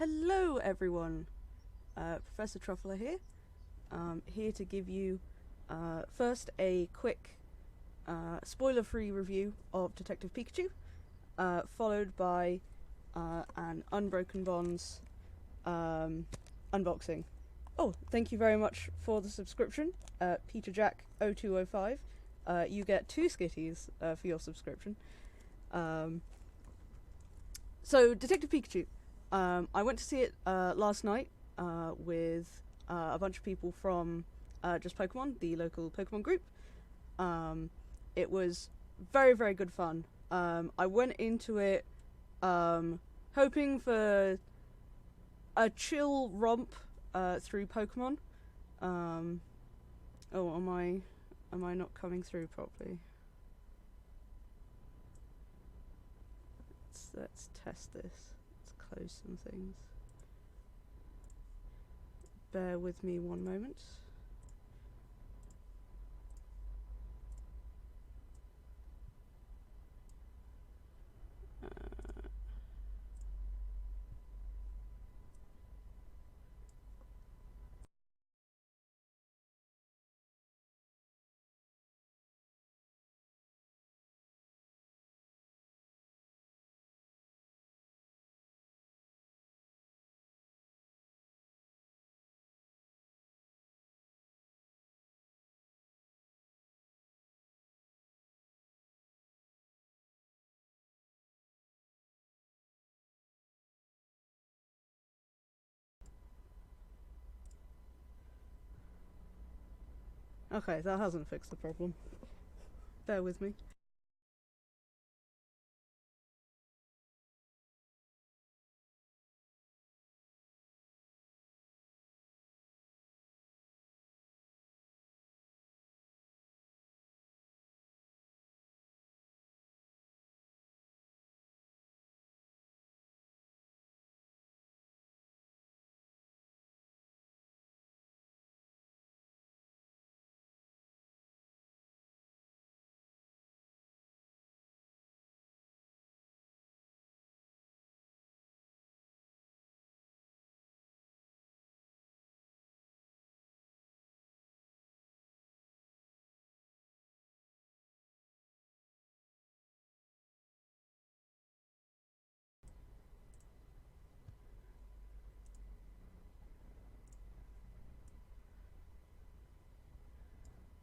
Hello everyone, Professor Truffler here, here to give you first a quick spoiler-free review of Detective Pikachu, followed by an Unbroken Bonds unboxing. Oh, thank you very much for the subscription, PeterJack0205. You get 2 skitties for your subscription. So, Detective Pikachu. I went to see it last night with a bunch of people from Just Pokemon, the local Pokemon group. It was very, very good fun. I went into it hoping for a chill romp through Pokemon. Oh, am I not coming through properly? Let's test this. Let's close some things. Bear with me one moment. Okay, that hasn't fixed the problem. Bear with me.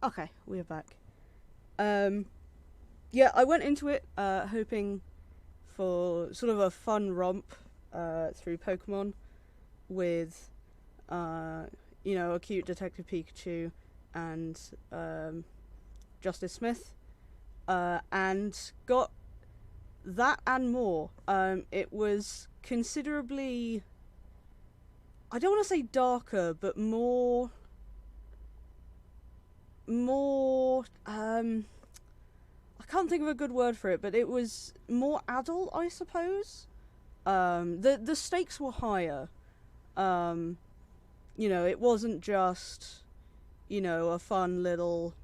Okay, we're back. Yeah, I went into it hoping for sort of a fun romp through Pokemon with, a cute Detective Pikachu and Justice Smith, and got that and more. It was considerably, I don't want to say darker, but more, I can't think of a good word for it, but it was more adult, I suppose. The stakes were higher. It wasn't just, a fun little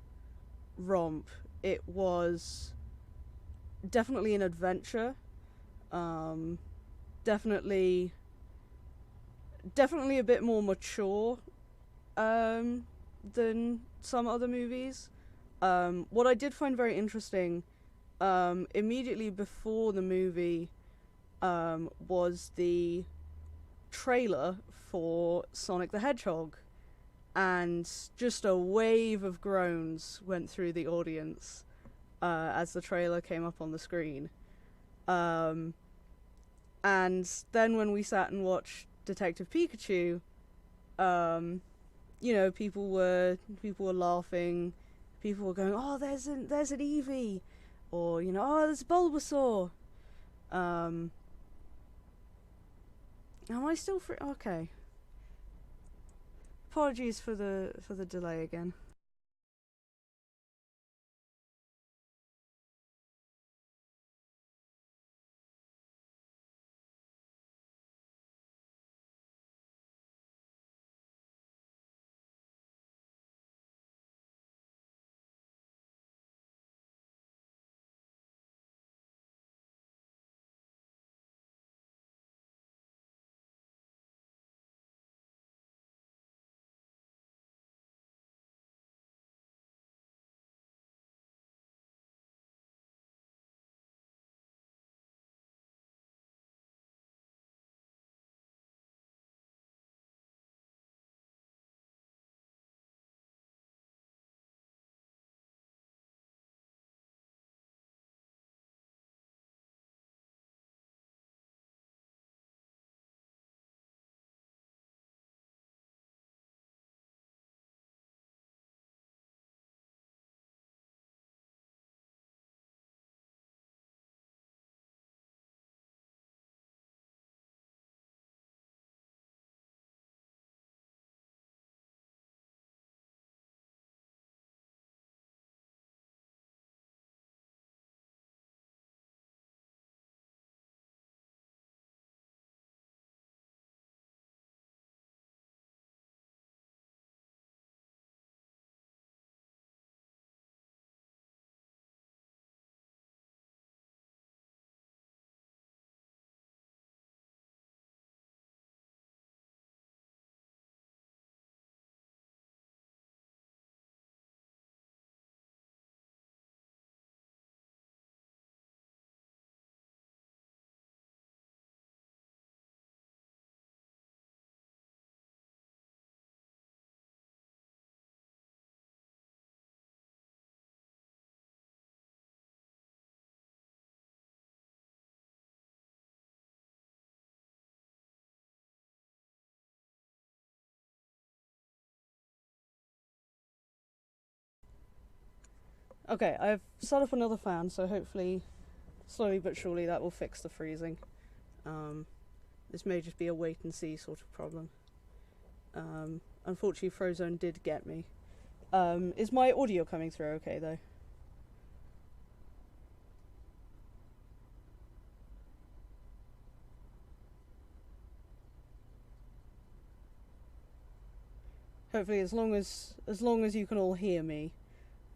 romp. It was definitely an adventure. Um, definitely a bit more mature than some other movies. What I did find very interesting, immediately before the movie, was the trailer for Sonic the Hedgehog, and just a wave of groans went through the audience as the trailer came up on the screen. And then when we sat and watched Detective Pikachu, people were laughing, people were going, "Oh, there's an Eevee," or "Oh, there's Bulbasaur." Am I still free? Okay. Apologies for the delay again. Okay, I've set up another fan, so hopefully, slowly but surely, that will fix the freezing. Um, this may just be a wait and see sort of problem. Unfortunately, Frozone did get me. Is my audio coming through okay, though? Hopefully, as long as you can all hear me.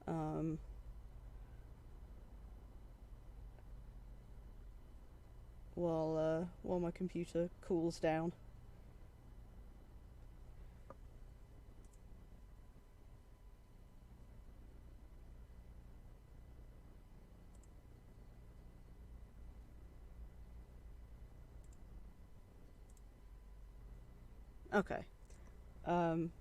Um, while my computer cools down. Okay. Um,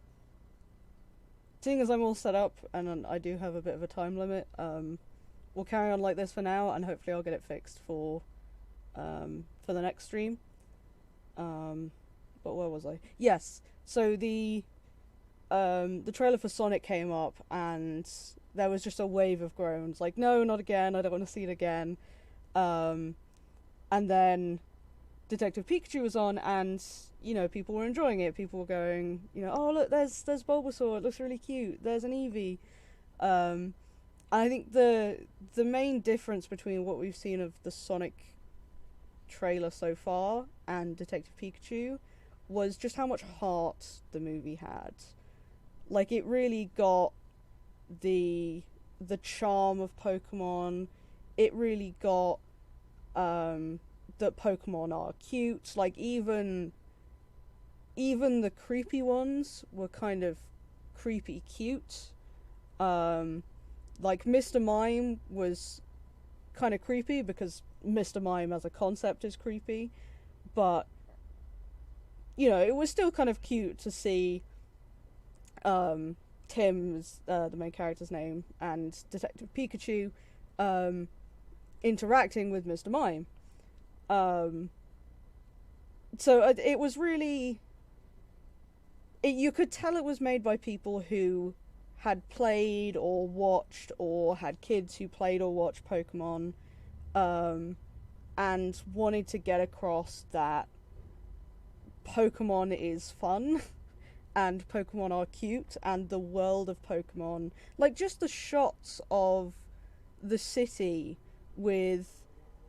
Seeing as I'm all set up and I do have a bit of a time limit, we'll carry on like this for now, and hopefully I'll get it fixed for the next stream. But where was I? Yes. So the trailer for Sonic came up, and there was just a wave of groans, like, no, not again, I don't want to see it again. And then Detective Pikachu was on, and people were enjoying it. People were going, oh look, there's Bulbasaur. It looks really cute. There's an Eevee. I think the main difference between what we've seen of the Sonic trailer so far and Detective Pikachu was just how much heart the movie had. Like, it really got the charm of Pokemon. It really got that Pokemon are cute. Like, even the creepy ones were kind of creepy cute. Like, Mr. Mime was kind of creepy because Mr. Mime as a concept is creepy, but it was still kind of cute to see Tim's the main character's name, and Detective Pikachu interacting with Mr. Mime. So it was really... you could tell it was made by people who had played or watched, or had kids who played or watched Pokemon, and wanted to get across that Pokemon is fun, and Pokemon are cute, and the world of Pokemon, like just the shots of the city with,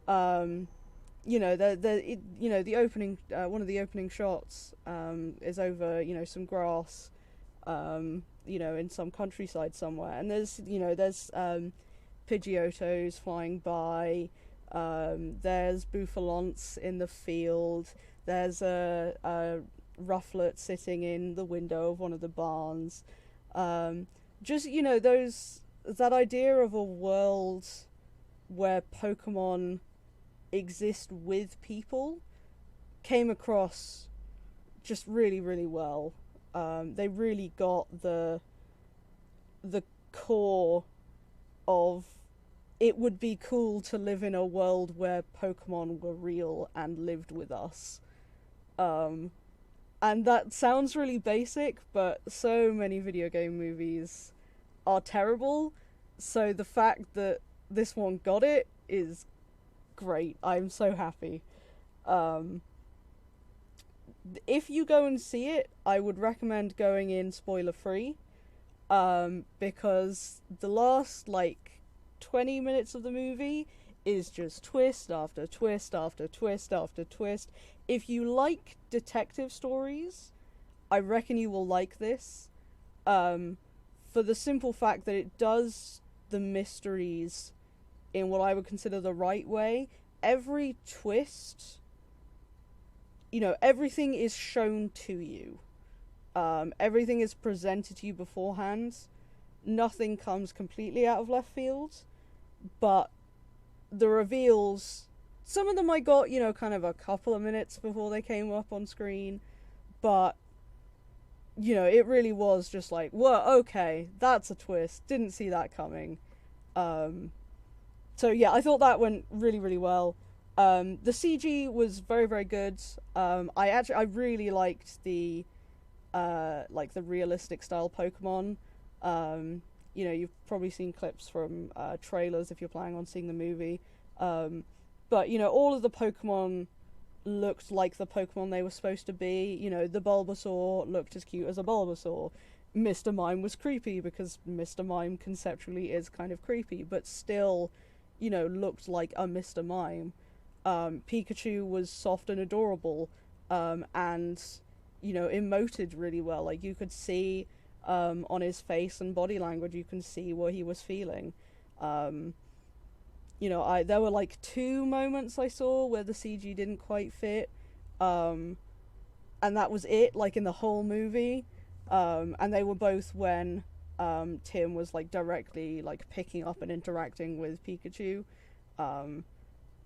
the opening, one of the opening shots, is over, some grass, in some countryside somewhere, and there's Pidgeotos flying by, there's Bouffalants in the field, there's a Rufflet sitting in the window of one of the barns. Just, that idea of a world where Pokemon exist with people came across just really, really well. They really got the core of, it would be cool to live in a world where Pokemon were real and lived with us. And that sounds really basic, but so many video game movies are terrible, so the fact that this one got it is great. I'm so happy. If you go and see it, I would recommend going in spoiler free, because the last 20 minutes of the movie is just twist after twist after twist after twist. If you like detective stories, I reckon you will like this, for the simple fact that it does the mysteries in what I would consider the right way. Every twist, everything is shown to you. Everything is presented to you beforehand. Nothing comes completely out of left field, but the reveals, some of them I got, kind of a couple of minutes before they came up on screen, but, it really was just like, whoa, okay, that's a twist, didn't see that coming. So yeah, I thought that went really, really well. The CG was very, very good. I really liked the realistic style Pokemon. you know, you've probably seen clips from trailers if you're planning on seeing the movie. Um, but you know, all of the Pokemon looked like the Pokemon they were supposed to be. You know, the Bulbasaur looked as cute as a Bulbasaur. Mr. Mime was creepy because Mr. Mime conceptually is kind of creepy, but still, you know, looked like a Mr. Mime. Pikachu was soft and adorable, and you know, emoted really well. Like you could see on his face and body language, you can see what he was feeling. Um, you know, I there were like two moments I saw where the CG didn't quite fit, um, and that was it. Like in the whole movie, and they were both when Tim was like directly like picking up and interacting with Pikachu, um,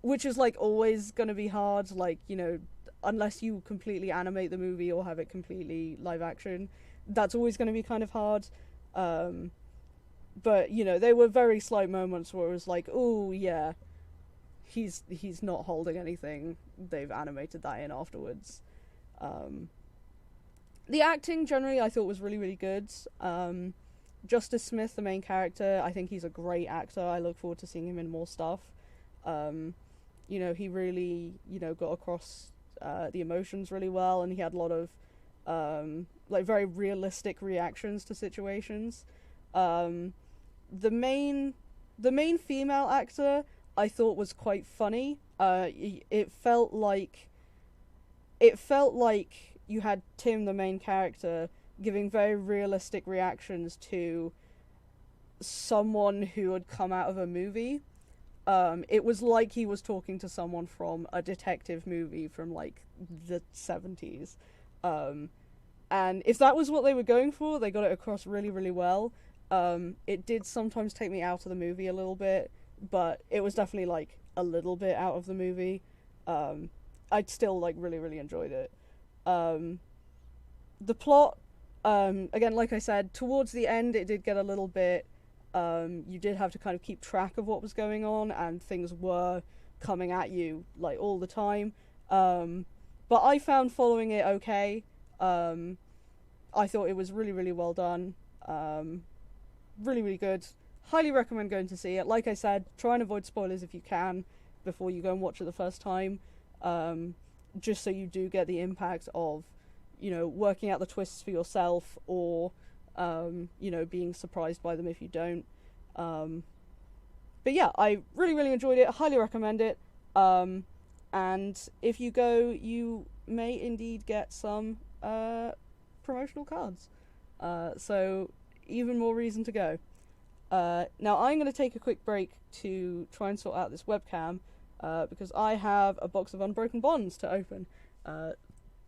which is like always gonna be hard. Like you know, unless you completely animate the movie or have it completely live action, that's always gonna be kind of hard. Um, but you know, they were very slight moments where it was like, oh yeah, he's not holding anything. They've animated that in afterwards. Um, the acting generally I thought was really really good. Justice Smith, the main character, I think he's a great actor. I look forward to seeing him in more stuff. Um, you know, he really got across the emotions really well, and he had a lot of like very realistic reactions to situations. Um, the main the main female actor I thought was quite funny. It felt like you had Tim, the main character, giving very realistic reactions to someone who had come out of a movie. It was like he was talking to someone from a detective movie from like the 70s. Um, and if that was what they were going for, they got it across really, really well. It did sometimes take me out of the movie a little bit, but it was definitely like a little bit out of the movie. Um, I'd still like really, really enjoyed it. Um, the plot, again, like I said, towards the end, it did get a little bit. You did have to kind of keep track of what was going on, and things were coming at you like all the time. But I found following it okay. Um, I thought it was really, really well done. Um, really, really good. Highly recommend going to see it. Like I said, try and avoid spoilers if you can before you go and watch it the first time. Um, just so you do get the impact of, you know, working out the twists for yourself, or, you know, being surprised by them if you don't. Um, but yeah, I really, really enjoyed it. Highly recommend it. Um, and if you go, you may indeed get some promotional cards. So even more reason to go. Now I'm going to take a quick break to try and sort out this webcam because I have a box of Unbroken Bonds to open.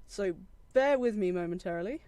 So bear with me momentarily.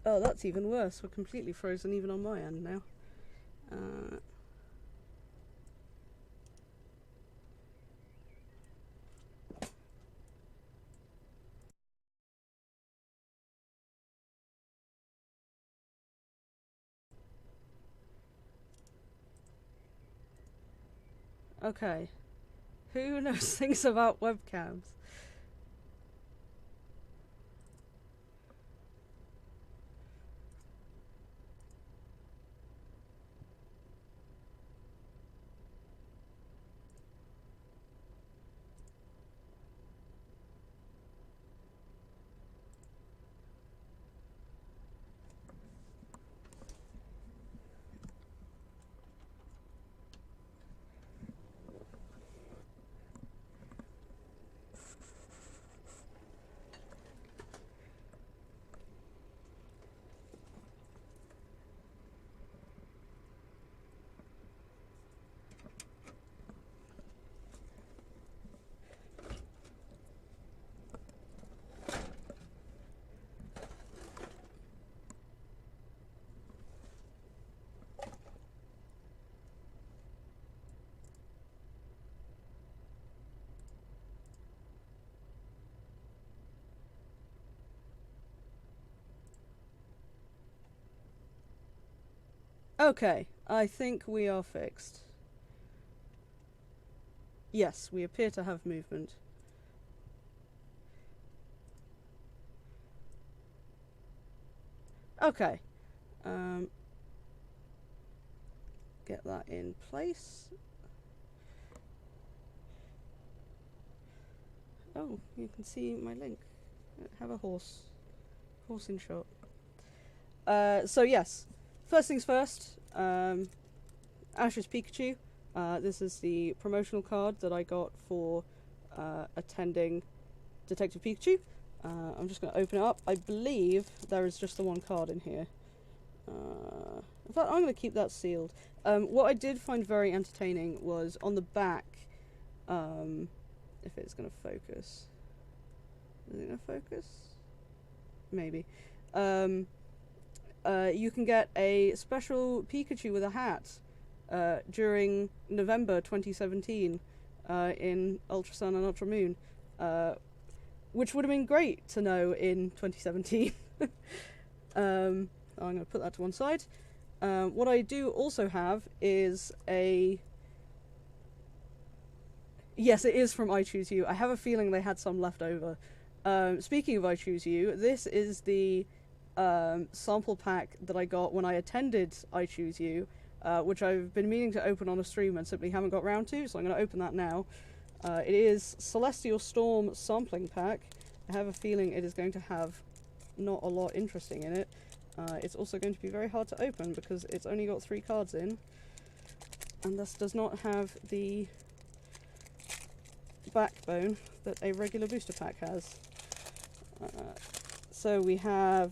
Oh, that's even worse. We're completely frozen even on my end now. Uh, Okay. Who knows things about webcams? Okay, I think we are fixed. Yes, we appear to have movement. Okay. Get that in place. Oh, you can see my link. Have a horse. Horse in shot. So yes. First things first, Ash's Pikachu. This is the promotional card that I got for attending Detective Pikachu. I'm just going to open it up. I believe there is just the one card in here. In fact, I'm going to keep that sealed. What I did find very entertaining was on the back, if it's going to focus. Is it going to focus? Maybe. You can get a special Pikachu with a hat during November 2017 in Ultra Sun and Ultra Moon, which would have been great to know in 2017. I'm going to put that to one side. What I do also have is a... Yes, it is from I Choose You. I have a feeling they had some left over. Speaking of I Choose You, this is the sample pack that I got when I attended I Choose You, which I've been meaning to open on a stream and simply haven't got round to, so I'm going to open that now. It is Celestial Storm Sampling Pack. I have a feeling it is going to have not a lot interesting in it. It's also going to be very hard to open because it's only got 3 cards in, and thus does not have the backbone that a regular booster pack has. So we have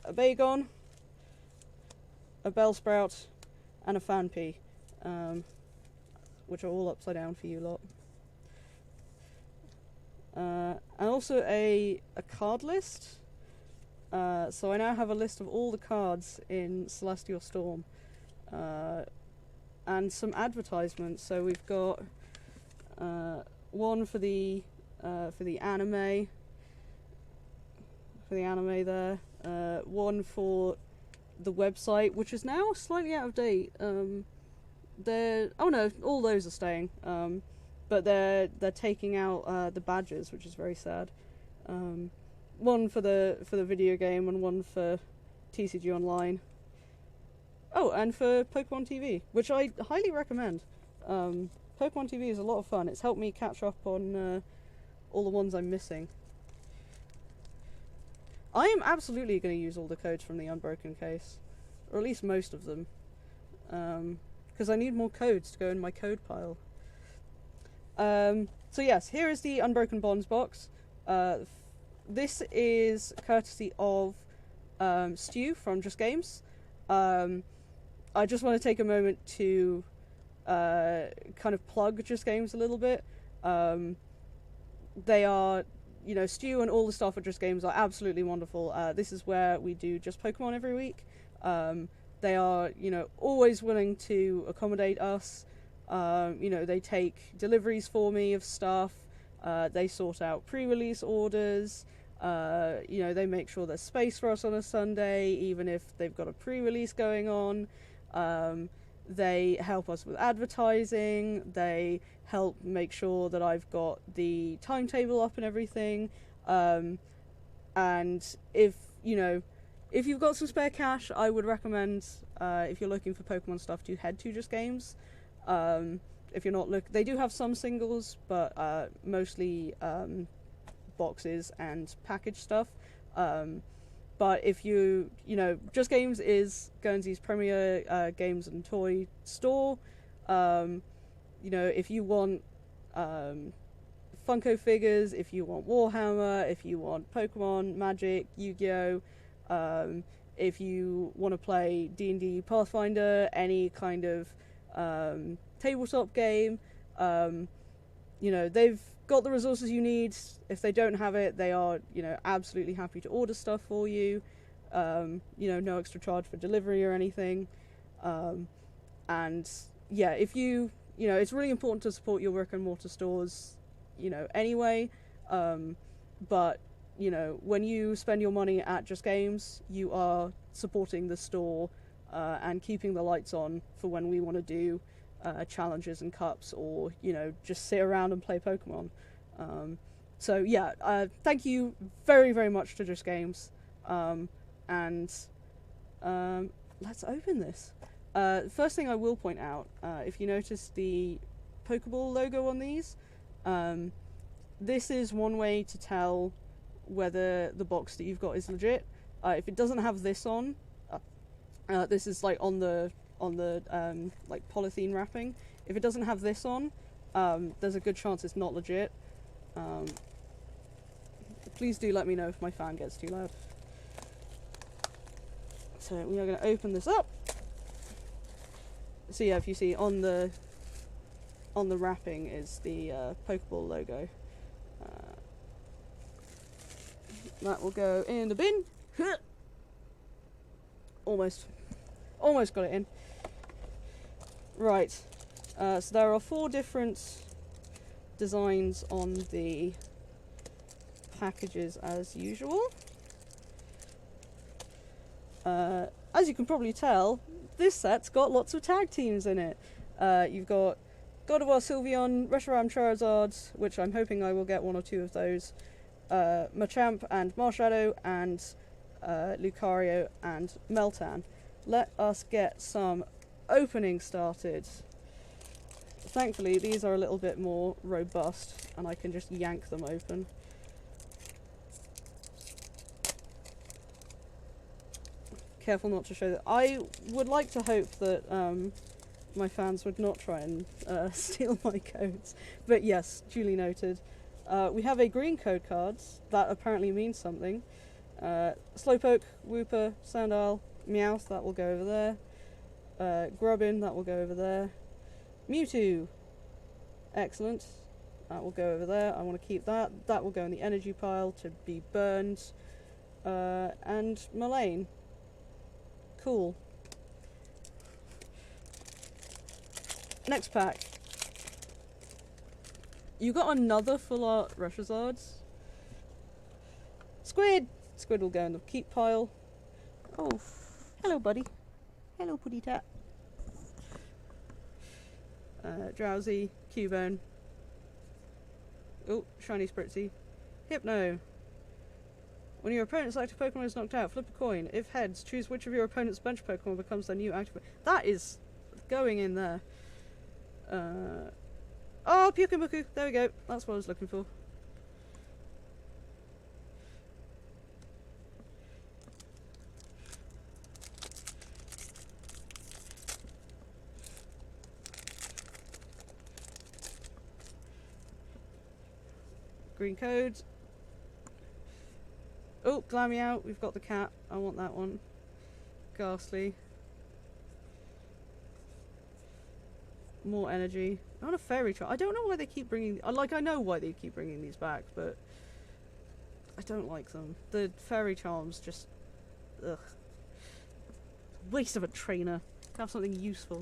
a Bagon, a Bellsprout, and a Fanpy, which are all upside down for you lot. And also a card list. So I now have a list of all the cards in Celestial Storm, and some advertisements. So we've got one for the anime. For the anime there, one for the website, which is now slightly out of date. Oh no, all those are staying. But they're taking out the badges, which is very sad. One for the video game and one for TCG Online. Oh, and for Pokemon TV, which I highly recommend. Pokemon TV is a lot of fun. It's helped me catch up on all the ones I'm missing. I am absolutely going to use all the codes from the Unbroken case, or at least most of them, because I need more codes to go in my code pile. So yes, here is the Unbroken Bonds box. This is courtesy of Stu from Just Games. I just want to take a moment to kind of plug Just Games a little bit. They are, Stu and all the stuff at Just Games are absolutely wonderful. This is where we do just Pokemon every week. They are, always willing to accommodate us. They take deliveries for me of stuff. They sort out pre-release orders. They make sure there's space for us on a Sunday, even if they've got a pre-release going on. They help us with advertising. They help make sure that I've got the timetable up and everything. And if you've got some spare cash, I would recommend, if you're looking for Pokemon stuff, to head to Just Games. If you're not they do have some singles, but mostly boxes and package stuff. But if Just Games is Guernsey's premier games and toy store. If you want Funko figures, if you want Warhammer, if you want Pokemon, Magic, Yu-Gi-Oh, if you want to play D&D Pathfinder, any kind of tabletop game, they've got the resources you need. If they don't have it, they are, absolutely happy to order stuff for you. No extra charge for delivery or anything. And yeah, if it's really important to support your brick and mortar stores, anyway. But, when you spend your money at Just Games, you are supporting the store and keeping the lights on for when we want to do challenges and cups, or just sit around and play Pokemon. So yeah, thank you very, very much to Just Games, and let's open this. First thing I will point out, if you notice the Pokeball logo on these, this is one way to tell whether the box that you've got is legit. If it doesn't have this on, this is like on the like polythene wrapping. If it doesn't have this on, there's a good chance it's not legit. Please do let me know if my fan gets too loud. So we are going to open this up. So yeah, if you see on the wrapping is the Pokeball logo. That will go in the bin. Almost got it in. Right, so there are 4 different designs on the packages as usual. As you can probably tell, this set's got lots of tag teams in it. You've got Gardevoir, Sylveon, Reshiram, Charizard, which I'm hoping I will get 1 or 2 of those, Machamp and Marshadow, and Lucario and Meltan. Let us get some opening started. Thankfully, these are a little bit more robust, and I can just yank them open. Careful not to show that. I would like to hope that my fans would not try and steal my codes, but yes, duly noted. We have a green code card that apparently means something. Slowpoke, Wooper, Sandile, Meowth, that will go over there. Grubbin, that will go over there. Mewtwo, excellent, that will go over there. I want to keep that. That will go in the energy pile to be burned. And Mullane, cool. Next pack. You got another full art Reshazard. Squid! Squid will go in the keep pile. Oh, hello buddy. Hello putty tat. Drowsy, Cubone. Oh, shiny Spritzy. Hypno. When your opponent's active Pokemon is knocked out, flip a coin. If heads, choose which of your opponent's bench Pokemon becomes their new active. That is going in there. Oh, Pyukumuku. There we go. That's what I was looking for. Green code. Oh, Glameow. We've got the cat. I want that one. Ghastly. More energy. I want a fairy charm. I don't know why they keep bringing... I know why they keep bringing these back, but I don't like them. The fairy charms just... Ugh. Waste of a trainer. Have something useful.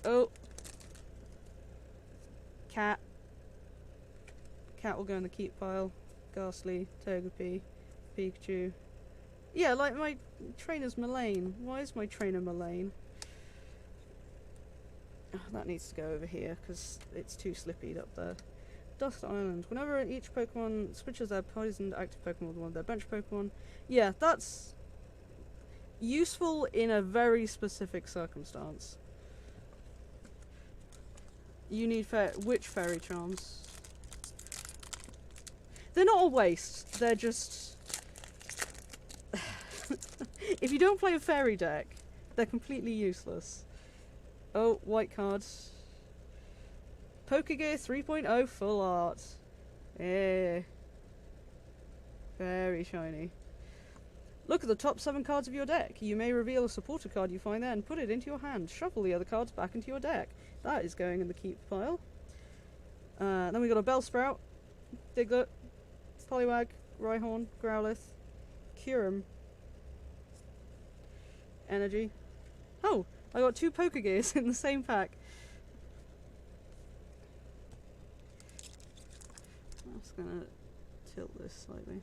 Oh. Cat. Cat will go in the keep pile. Ghastly. Togepi. Pikachu. Yeah, like my trainer's Mullane. Why is my trainer Mullane? Oh, that needs to go over here because it's too slippeed up there. Dust Island. Whenever each Pokemon switches their poisoned active Pokemon with one of their bench Pokemon. Yeah, that's useful in a very specific circumstance. You need which fairy charms? They're not a waste. They're just... if you don't play a fairy deck, they're completely useless. Oh, white cards. Pokegear 3.0 full art. Yeah. Very shiny. Look at the top 7 cards of your deck. You may reveal a supporter card you find there and put it into your hand. Shuffle the other cards back into your deck. That is going in the keep pile. Then we got a Bellsprout, Diglett, Poliwag, Rhyhorn, Growlithe, Kyurem, Energy. Oh, I got 2 Pokegears in the same pack. I'm just gonna tilt this slightly.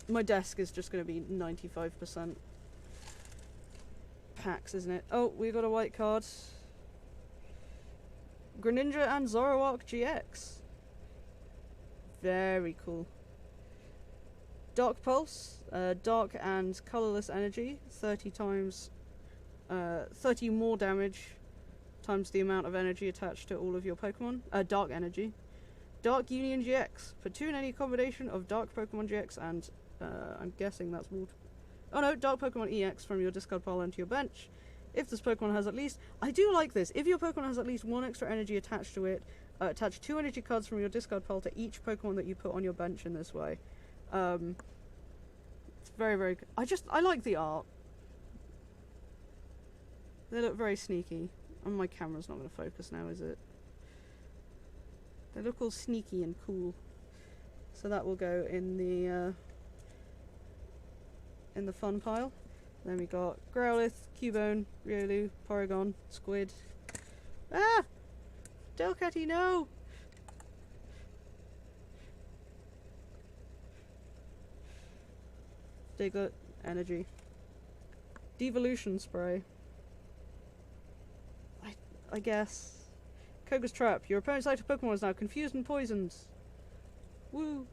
My desk is just gonna be 95% packs, isn't it? Oh, we got a white card. Greninja and Zoroark GX. Very cool. Dark Pulse, dark and colorless energy, 30 times, 30 more damage times the amount of energy attached to all of your Pokemon. Dark energy. Dark Union GX. Put 2 in any combination of Dark Pokemon GX and, I'm guessing that's water. Oh no, Dark Pokemon EX from your discard pile onto your bench. If this Pokemon has at least... I do like this. If your Pokemon has at least 1 extra energy attached to it, attach 2 energy cards from your discard pile to each Pokemon that you put on your bench in this way. It's very, very good. I like the art. They look very sneaky. And my camera's not going to focus now, is it? They look all sneaky and cool. So that will go in the fun pile. Then we got Growlithe, Cubone, Riolu, Porygon, Squid. Ah! Delcatty, no! Diglett, Energy. Devolution Spray. I guess. Koga's Trap. Your opponent's active Pokemon is now confused and poisoned. Woo!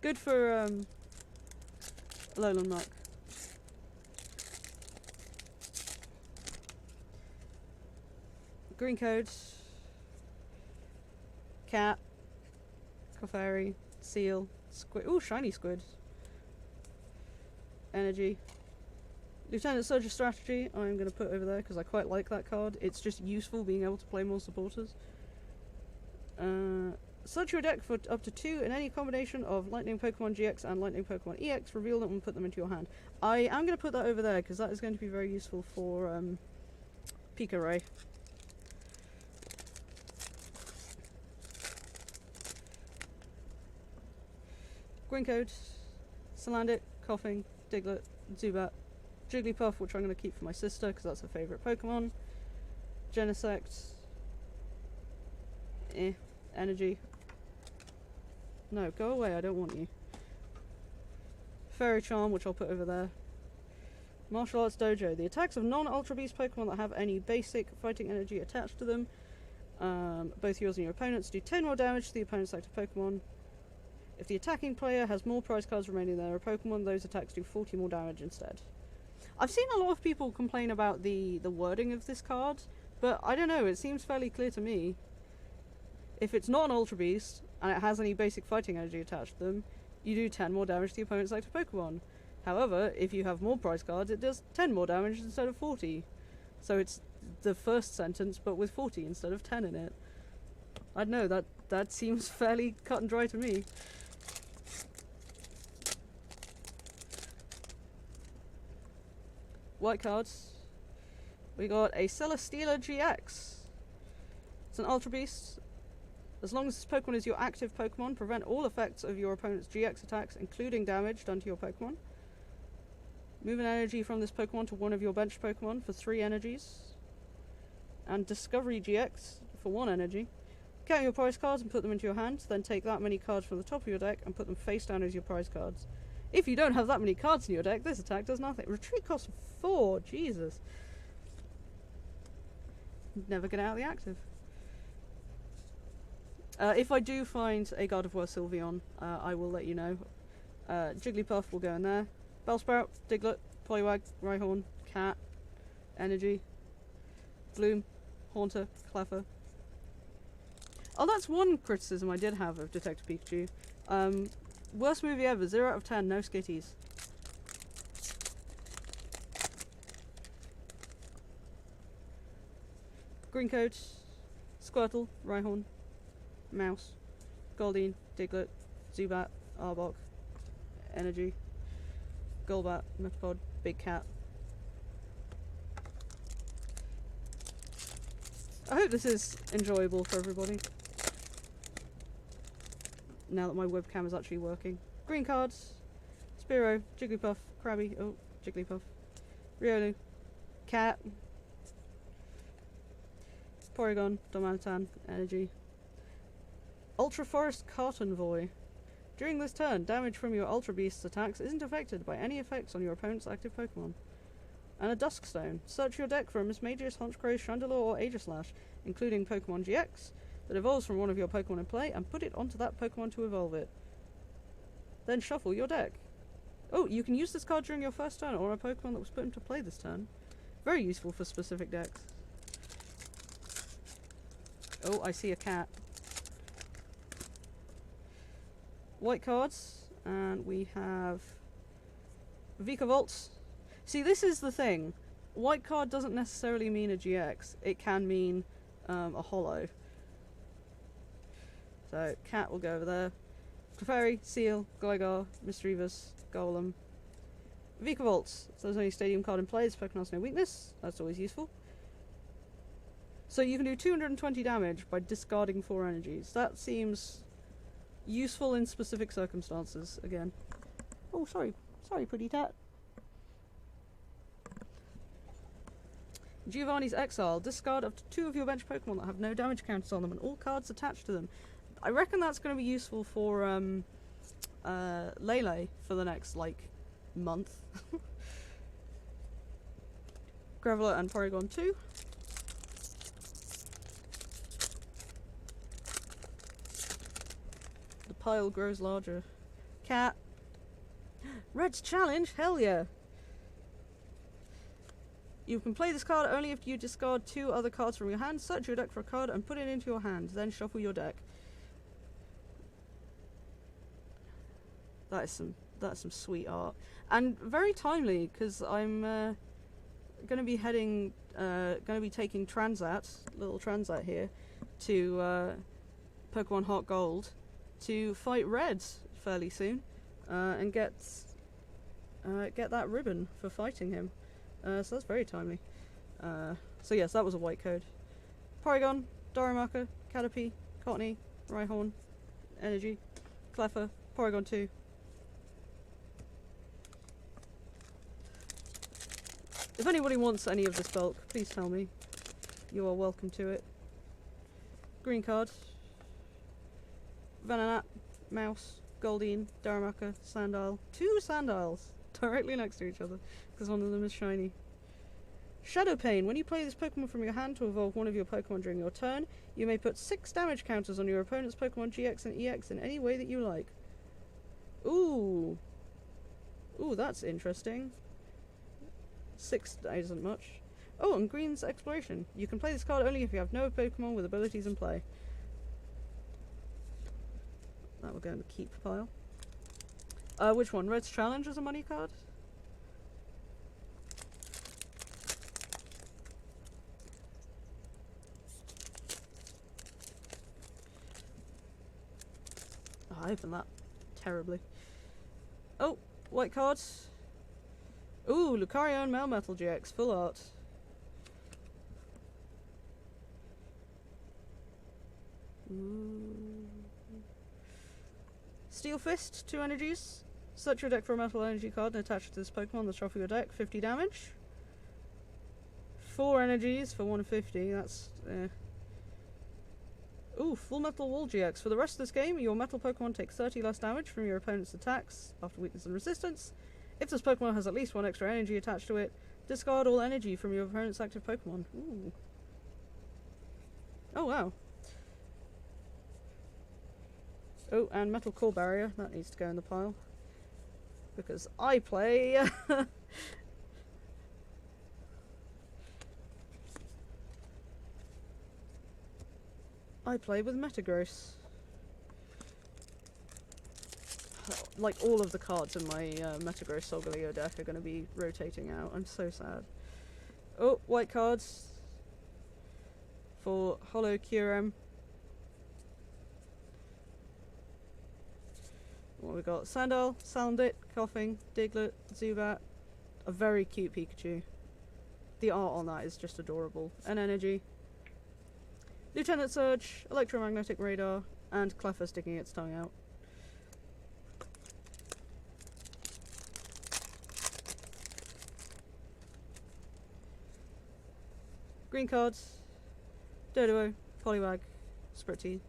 Good for, Alolan Muck. Green Code. Cat. Clefairy. Seal. Squid. Ooh, shiny Squid. Energy. Lieutenant Surge's Strategy, I'm going to put over there because I quite like that card. It's just useful being able to play more supporters. Search your deck for up to 2 in any combination of Lightning Pokemon GX and Lightning Pokemon EX. Reveal them and put them into your hand. I am going to put that over there because that is going to be very useful for Pika Ray. Green Code, Salandit, Coughing, Diglett, Zubat, Jigglypuff, which I'm going to keep for my sister because that's her favourite Pokemon. Genesect. Energy. No, go away, I don't want you. Fairy Charm, which I'll put over there. Martial Arts Dojo. The attacks of non-Ultra Beast Pokemon that have any basic fighting energy attached to them, both yours and your opponent's, do 10 more damage to the opponent's active Pokemon. If the attacking player has more prize cards remaining than their Pokemon, those attacks do 40 more damage instead. I've seen a lot of people complain about the wording of this card, but I don't know, it seems fairly clear to me. If it's not an Ultra Beast, and it has any basic fighting energy attached to them, you do 10 more damage to the opponent's active Pokemon. However, if you have more prize cards, it does 10 more damage instead of 40. So it's the first sentence, but with 40 instead of 10 in it. I don't know, that seems fairly cut and dry to me. White cards. We got a Celesteela GX. It's an Ultra Beast. As long as this Pokemon is your active Pokemon, prevent all effects of your opponent's GX attacks, including damage done to your Pokemon. Move an energy from this Pokemon to one of your bench Pokemon for 3 energies. And Discovery GX for 1 energy. Count your prize cards and put them into your hand, then take that many cards from the top of your deck and put them face down as your prize cards. If you don't have that many cards in your deck, this attack does nothing. Retreat costs 4, Jesus. Never get out of the active. If I do find a Gardevoir Sylveon, I will let you know. Jigglypuff will go in there. Bellsprout, Diglett, Poliwag, Rhyhorn, Cat, Energy, Gloom, Haunter, Cleffer. Oh, that's one criticism I did have of Detective Pikachu. Worst movie ever, 0 out of 10, no skitties. Green Coat, Squirtle, Rhyhorn, Mouse, Goldeen, Diglett, Zubat, Arbok, Energy, Golbat, Metapod, Big Cat. I hope this is enjoyable for everybody. Now that my webcam is actually working. Green cards, Spearow, Jigglypuff, Krabby, oh, Jigglypuff, Riolu, Cat, Porygon, Domanitan, Energy. Ultra Forest Cartonvoy. During this turn, damage from your Ultra Beast's attacks isn't affected by any effects on your opponent's active Pokemon. And a Duskstone. Search your deck for a Mismagius, Honchkrow, Chandelure, or Aegislash, including Pokemon GX, that evolves from one of your Pokemon in play, and put it onto that Pokemon to evolve it. Then shuffle your deck. Oh, you can use this card during your first turn, or a Pokemon that was put into play this turn. Very useful for specific decks. Oh, I see a cat. White cards, and we have Vikavolt. See, this is the thing. White card doesn't necessarily mean a GX. It can mean a holo. So, cat will go over there. Clefairy, Seal, Gligar, Misdreavus, Golem. Vikavolt. So there's only Stadium card in play. This Pokemon has no weakness. That's always useful. So you can do 220 damage by discarding 4 energies. That seems useful in specific circumstances, again. Oh, sorry. Sorry, pretty tat. Giovanni's Exile. Discard up to 2 of your bench Pokemon that have no damage counters on them and all cards attached to them. I reckon that's going to be useful for Lele for the next, like, month. Graveler and Porygon 2. The pile grows larger. Cat. Red's Challenge? Hell yeah. You can play this card only if you discard 2 other cards from your hand, search your deck for a card and put it into your hand, then shuffle your deck. That's some sweet art. And very timely, because I'm gonna be taking Transat, little Transat here, to Pokemon Heart Gold to fight Red fairly soon, and get that ribbon for fighting him. So that's very timely. So yes, that was a white code. Porygon, Darumaka, Caterpie, Cottony, Rhyhorn, Energy, Cleffer, Porygon 2. If anybody wants any of this bulk, please tell me. You are welcome to it. Green card. Venonat, Mouse, Goldeen, Darumaka, Sandile. 2 Sandiles directly next to each other, because one of them is shiny. Shadow Pain. When you play this Pokemon from your hand to evolve one of your Pokemon during your turn, you may put 6 damage counters on your opponent's Pokemon GX and EX in any way that you like. Ooh. Ooh, that's interesting. 6 isn't much. Oh, and Green's Exploration. You can play this card only if you have no Pokemon with abilities in play. That will go in the keep pile. Which one? Red's Challenge is a money card? Oh, I opened that terribly. Oh, white cards. Ooh, Lucario and Melmetal GX, full art. Ooh. Steel Fist, 2 energies. Search your deck for a metal energy card and attach it to this Pokemon, then shuffle your deck, 50 damage. 4 energies for 150, that's... Ooh, Full Metal Wall GX. For the rest of this game, your metal Pokemon take 30 less damage from your opponent's attacks after weakness and resistance. If this Pokemon has at least 1 extra energy attached to it, discard all energy from your opponent's active Pokemon. Ooh. Oh, wow. Oh, and Metal Core Barrier. That needs to go in the pile. Because I play... I play with Metagross. Like, all of the cards in my Metagross Solgaleo deck are going to be rotating out. I'm so sad. Oh, white cards. For Holo Kyurem. What we got? Sandal, Salandit, Coughing, Diglett, Zubat. A very cute Pikachu. The art on that is just adorable. And Energy. Lieutenant Surge, Electromagnetic Radar, and Cleffa sticking its tongue out. Green cards. Doduo, Poliwag, Spritty.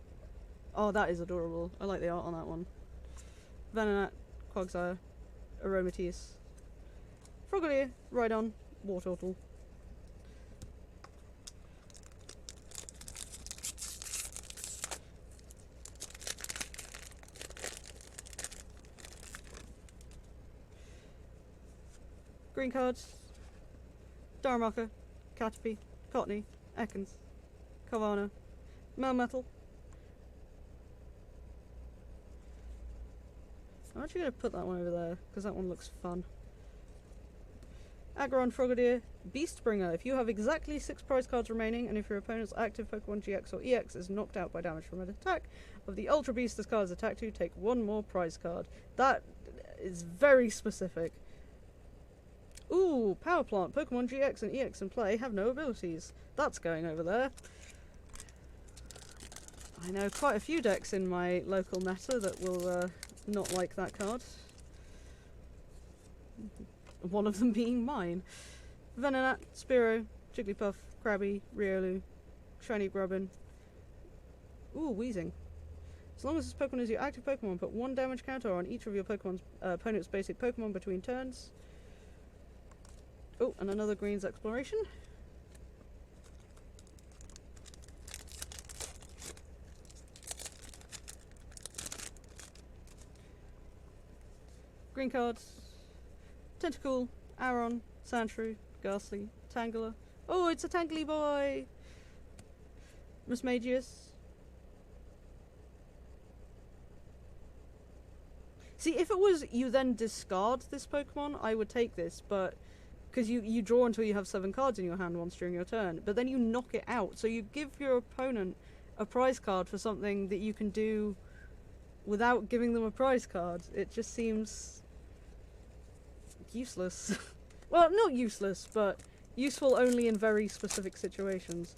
Oh, that is adorable. I like the art on that one. Venonat, Quagsire, Aromatisse, Frogadier, Rhydon, Wartortle. Green cards. Darumaka, Caterpie, Cottonee, Ekans, Carvana, Melmetal. I'm actually going to put that one over there, because that one looks fun. Aggron, Frogadier, Beastbringer. If you have exactly 6 prize cards remaining, and if your opponent's active Pokemon GX or EX is knocked out by damage from an attack of the Ultra Beast this card is attacked to, take 1 more prize card. That is very specific. Ooh, Power Plant. Pokemon GX and EX in play have no abilities. That's going over there. I know quite a few decks in my local meta that will not like that card. One of them being mine. Venonat, Spearow, Jigglypuff, Krabby, Riolu, Shiny Grubbin. Ooh, Wheezing. As long as this Pokemon is your active Pokemon, put 1 damage counter on each of your Pokemon's opponent's basic Pokemon between turns. Oh, and another Green's Exploration. Green cards. Tentacool, Aron, Sandshrew, Ghastly, Tangela. Oh, it's a Tangly boy! Mismagius. See, if it was you then discard this Pokemon, I would take this, but... Because you draw until you have 7 cards in your hand once during your turn, but then you knock it out. So you give your opponent a prize card for something that you can do without giving them a prize card. It just seems useless. Well, not useless, but useful only in very specific situations.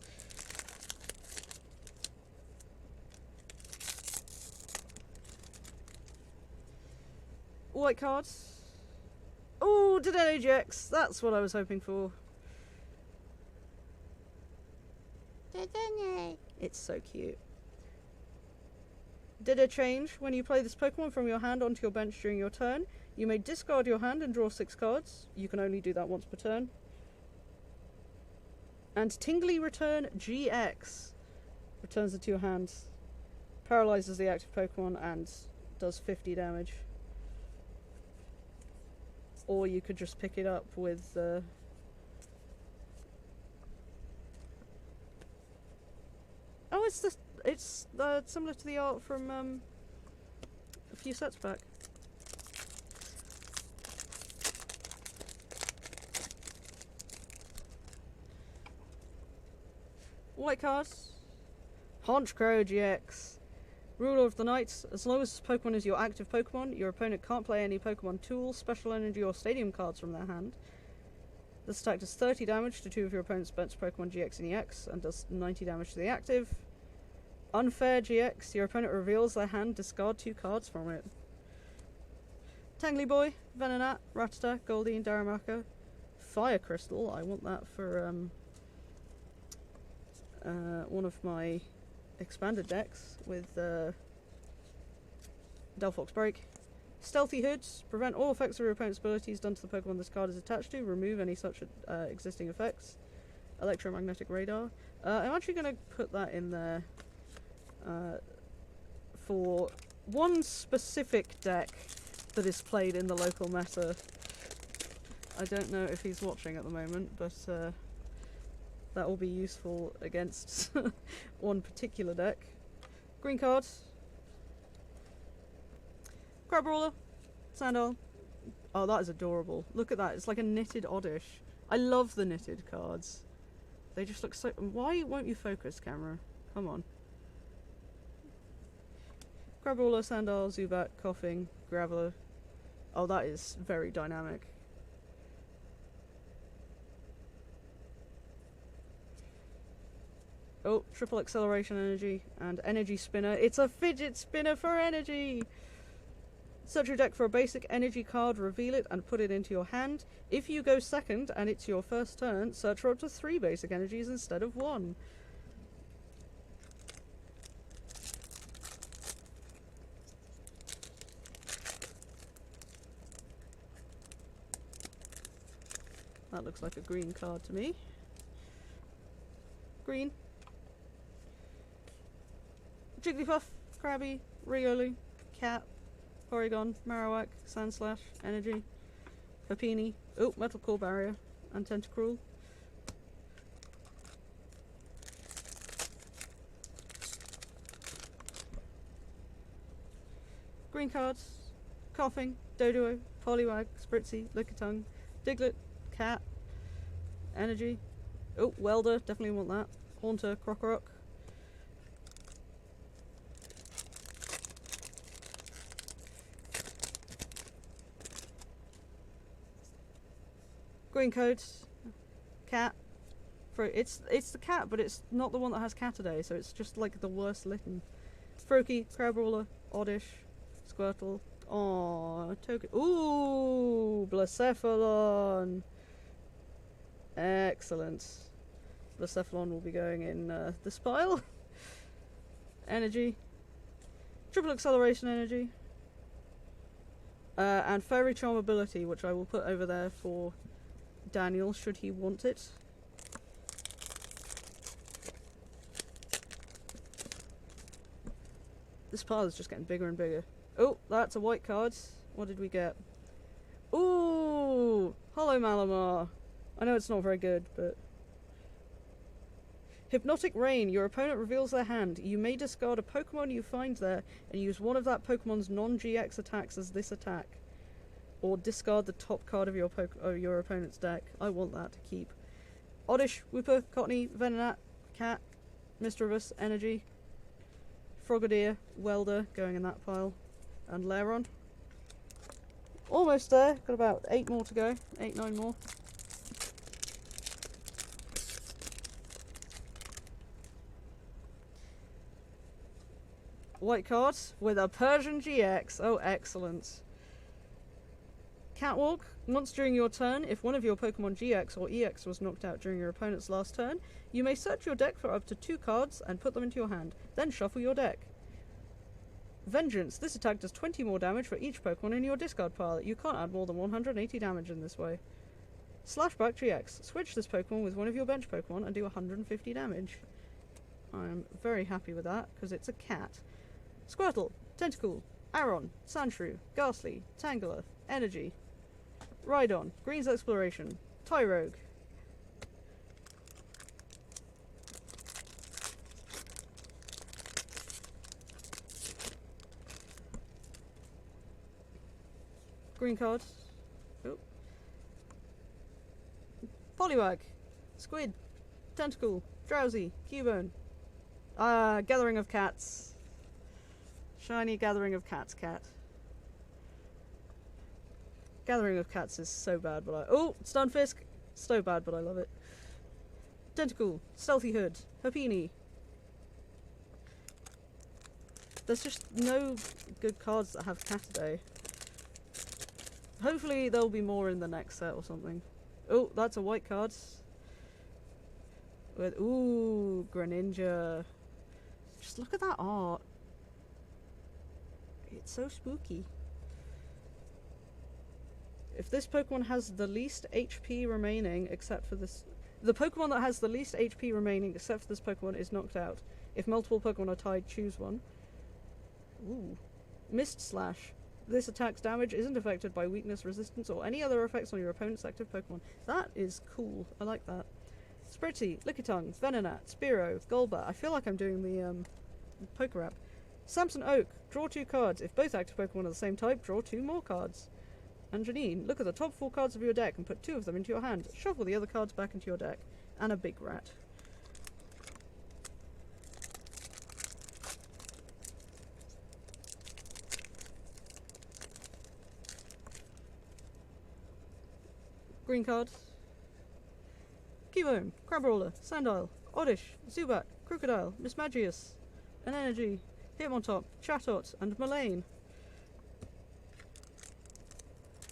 White cards. Oh, Dedenne, that's what I was hoping for. Dedenne. It's so cute. Did a change. When you play this Pokemon from your hand onto your bench during your turn, you may discard your hand and draw 6 cards. You can only do that once per turn. And Tingly Return GX. Returns it to your hand. Paralyzes the active Pokemon and does 50 damage. Or you could just pick it up with... Oh, it's similar to the art from a few sets back. White cards. Honchkrow GX. Ruler of the Night. As long as this Pokemon is your active Pokemon, your opponent can't play any Pokemon tools, special energy, or stadium cards from their hand. This attack does 30 damage to 2 of your opponent's bench Pokemon GX and EX, and does 90 damage to the active. Unfair GX. Your opponent reveals their hand, discard 2 cards from it. Tangly Boy, Venonat, Rattata, Goldeen, Darumaka. Fire Crystal. I want that for one of my expanded decks with Delphox Break. Stealthy Hoods. Prevent all effects of your opponent's abilities done to the Pokemon this card is attached to. Remove any such existing effects. Electromagnetic Radar. I'm actually going to put that in there for one specific deck that is played in the local meta. I don't know if he's watching at the moment, but that will be useful against one particular deck. Green card. Crabrawler. Sandal. Oh, that is adorable. Look at that. It's like a knitted Oddish. I love the knitted cards. They just look so... Why won't you focus, camera? Come on. Crabrawler, Sandal, Zubat, Coughing, Graveler. Oh, that is very dynamic. Oh, triple acceleration energy and energy spinner. It's a fidget spinner for energy! Search your deck for a basic energy card, reveal it, and put it into your hand. If you go second and it's your first turn, search for up to 3 basic energies instead of 1. That looks like a green card to me. Green. Jigglypuff, Krabby, Riolu, Cat, Porygon, Marowak, Sandslash, Energy, Papini, oh, Metal Core Barrier, and Tentacruel. Green cards, Coughing, Doduo, Poliwag, Spritzy, Lickitung, Diglett, Cat, Energy, oh, Welder, definitely want that, Haunter, Krokorok. Green codes, Cat. It's the cat, but it's not the one that has Cataday, so it's just like the worst litten. Froakie, Crabrawler, Oddish, Squirtle. Aww, Token. Ooh, Blacephalon. Excellent. Blacephalon will be going in this pile. Energy. Triple acceleration energy. And Fairy Charm ability, which I will put over there for Daniel, should he want it. This pile is just getting bigger and bigger. Oh, that's a white card. What did we get? Ooh! Hollow Malamar. I know it's not very good, but... Hypnotic Rain. Your opponent reveals their hand. You may discard a Pokemon you find there and use one of that Pokemon's non-GX attacks as this attack. Or discard the top card of your opponent's deck. I want that to keep. Oddish, Wooper, Cottony, Venonat, Cat, Misdreavus, Energy, Frogadier, Welder going in that pile, and Lairon. Almost there. Got about 8 more to go. 8, 9 more. White card with a Persian GX. Oh, excellent. Catwalk. Once during your turn, if one of your Pokemon GX or EX was knocked out during your opponent's last turn, you may search your deck for up to 2 cards and put them into your hand. Then shuffle your deck. Vengeance. This attack does 20 more damage for each Pokemon in your discard pile. You can't add more than 180 damage in this way. Slashback GX. Switch this Pokemon with one of your bench Pokemon and do 150 damage. I'm very happy with that, because it's a cat. Squirtle. Tentacool. Aron. Sandshrew. Ghastly. Tangela. Energy. Rhydon. Green's Exploration. Tyrogue. Green card. Oh. Poliwag. Squid. Tentacool. Drowsy. Cubone. Gathering of Cats. Shiny Gathering of Cats cat. Gathering of Cats is so bad, but I... Oh! Stunfisk! So bad, but I love it. Tentacool. Stealthy Hood. Papini. There's just no good cards that have Cataday. Hopefully there'll be more in the next set or something. Oh, that's a white card. With, ooh, Greninja. Just look at that art. It's so spooky. If this Pokemon has the least HP remaining, except for this... The Pokemon that has the least HP remaining, except for this Pokemon, is knocked out. If multiple Pokemon are tied, choose one. Ooh. Mist Slash. This attack's damage isn't affected by weakness, resistance, or any other effects on your opponent's active Pokemon. That is cool. I like that. Spritzy, Lickitung, Venonat, Spearow, Golbat. I feel like I'm doing the Poker Rap. Samson Oak. Draw 2 cards. If both active Pokemon are the same type, draw 2 more cards. And Janine, look at the top 4 cards of your deck and put 2 of them into your hand. Shuffle the other cards back into your deck. And a big rat. Green card. Keybone, Crabrawler, Sandile, Oddish, Zubat, Crocodile, Mismagius, an Energy, Hitmontop, Chatot, and Mullane.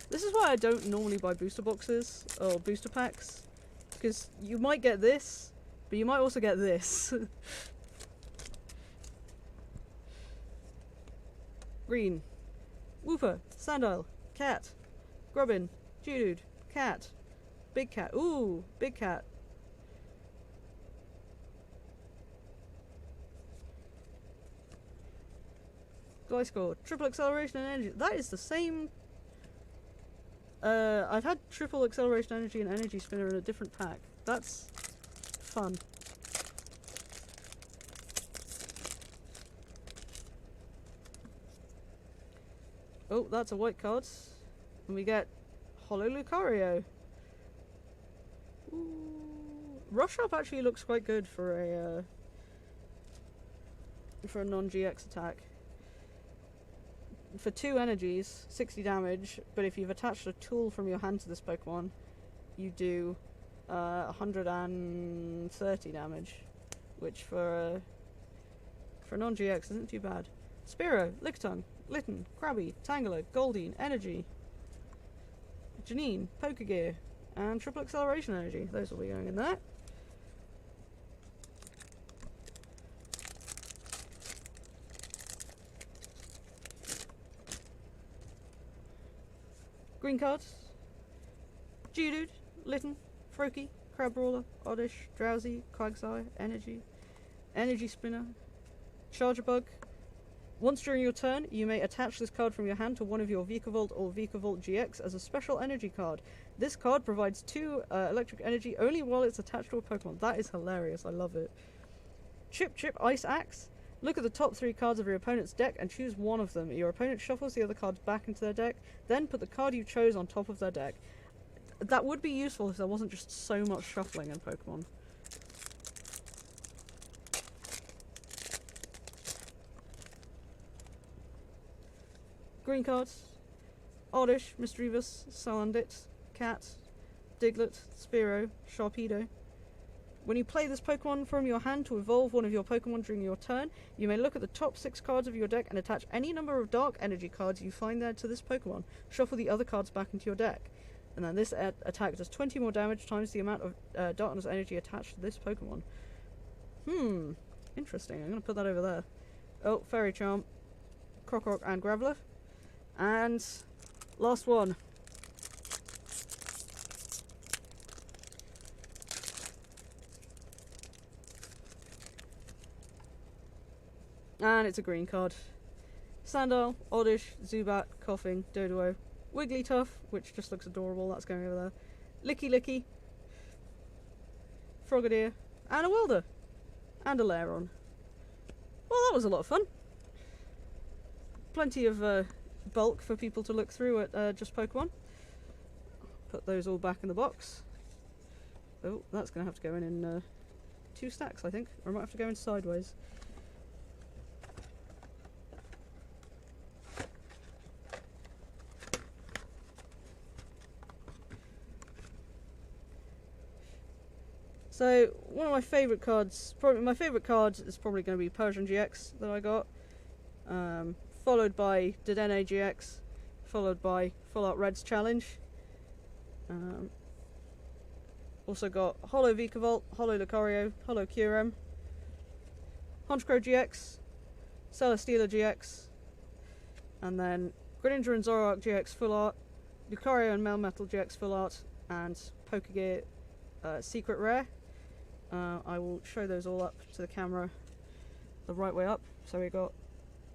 This is why I don't normally buy booster boxes or booster packs, because you might get this, but you might also get this. Green, Wooper, Sandile, Cat, Grubbin, Geodude, Cat, Big Cat, ooh, Big Cat. Gliscor, Triple Acceleration and Energy. That is the same. I've had Triple Acceleration Energy and Energy Spinner in a different pack. That's fun. Oh, that's a white card. And we get Holo Lucario. Ooh. Rush Up actually looks quite good for a non-GX attack. For 2 energies, 60 damage, but if you've attached a tool from your hand to this Pokemon, you do 130 damage, which for non-GX isn't too bad. Spearow, Lickitung, Litten, Krabby, Tangela, Goldeen, Energy, Janine, Pokegear, and Triple Acceleration Energy. Those will be going in there. Green cards. Geodude, Litten, Froakie, Crabrawler, Oddish, Drowsy, Quagsire, Energy Spinner, Charjabug. Once during your turn, you may attach this card from your hand to one of your Vikavolt or Vikavolt GX as a special energy card. This card provides 2 electric energy only while it's attached to a Pokemon. That is hilarious, I love it. Chip Ice Axe. Look at the top 3 cards of your opponent's deck and choose one of them. Your opponent shuffles the other cards back into their deck, then put the card you chose on top of their deck. That would be useful if there wasn't just so much shuffling in Pokemon. Green cards. Oddish, Misdreavus, Salandit, Cat, Diglett, Spearow, Sharpedo. When you play this Pokemon from your hand to evolve one of your Pokemon during your turn, you may look at the top 6 cards of your deck and attach any number of Dark Energy cards you find there to this Pokemon. Shuffle the other cards back into your deck. And then this attack does 20 more damage times the amount of Darkness Energy attached to this Pokemon. Interesting. I'm going to put that over there. Oh, Fairy Charm, Krokorok, and Graveler. And last one. And it's a green card. Sandile, Oddish, Zubat, Coughing, Doduo, Wigglytuff, which just looks adorable, that's going over there. Licky, Frogadier, and a Welder. And a Lairon. Well, that was a lot of fun. Plenty of bulk for people to look through at just Pokemon. Put those all back in the box. Oh, that's going to have to go in 2 stacks, I think. Or I might have to go in sideways. So, one of my favourite cards, probably my favourite card is probably going to be Persian GX that I got. Followed by Dedenne GX, followed by Full Art Red's Challenge. Also got Holo Vikavolt, Holo Lucario, Holo Kyurem, Honchkrow GX, Celesteela GX, and then Greninja and Zoroark GX Full Art, Lucario and Melmetal GX Full Art, and Pokegear Secret Rare. I will show those all up to the camera the right way up. So we got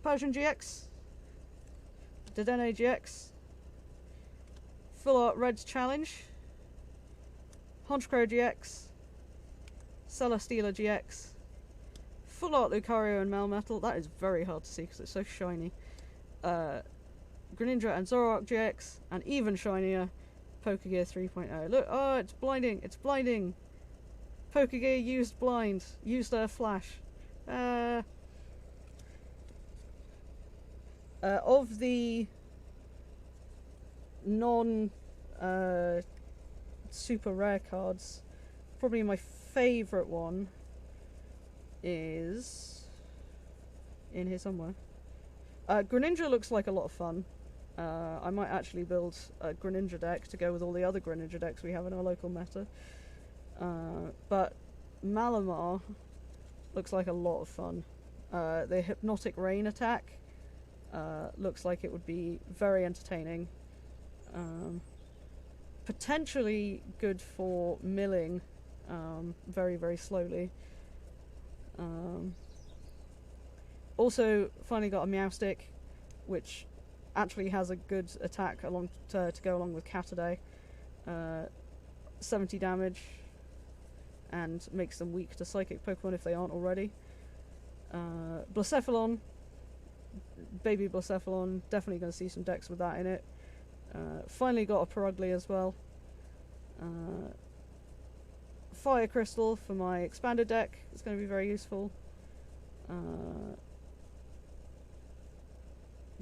Persian GX, Dedenne GX, Full Art Reds Challenge, Honchkrow GX, Celesteela GX, Full Art Lucario and Melmetal. That is very hard to see because it's so shiny. Greninja and Zoroark GX, and even shinier, Pokegear 3.0. Look, oh, it's blinding, it's blinding. Pokegear used blind, used flash. Of the non super rare cards, probably my favourite one is in here somewhere. Greninja looks like a lot of fun. I might actually build a Greninja deck to go with all the other Greninja decks we have in our local meta. But Malamar looks like a lot of fun. The Hypnotic Rain attack looks like it would be very entertaining. Potentially good for milling very, very slowly. Also, finally got a Meowstic, which actually has a good attack along to go along with Cataday. 70 damage, and makes them weak to Psychic Pokemon if they aren't already. Blacephalon, baby Blacephalon, definitely going to see some decks with that in it. Finally got a Perugly as well. Fire Crystal for my expanded deck is going to be very useful.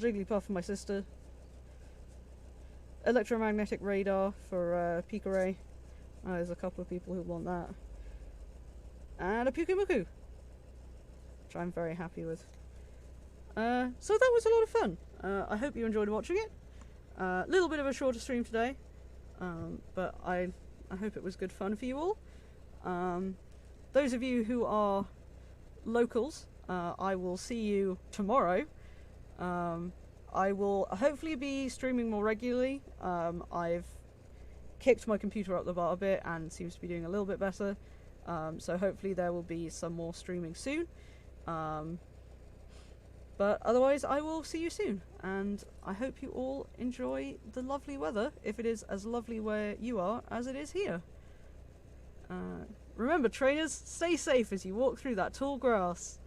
Jigglypuff for my sister. Electromagnetic Radar for Pikachu. There's a couple of people who want that. And a Pukumuku, which I'm very happy with. So that was a lot of fun. I hope you enjoyed watching it. A little bit of a shorter stream today, but I hope it was good fun for you all. Those of you who are locals, I will see you tomorrow. I will hopefully be streaming more regularly. I've kicked my computer up the bar a bit and seems to be doing a little bit better. So hopefully there will be some more streaming soon. But otherwise, I will see you soon. And I hope you all enjoy the lovely weather, if it is as lovely where you are as it is here. Remember, trainers, stay safe as you walk through that tall grass.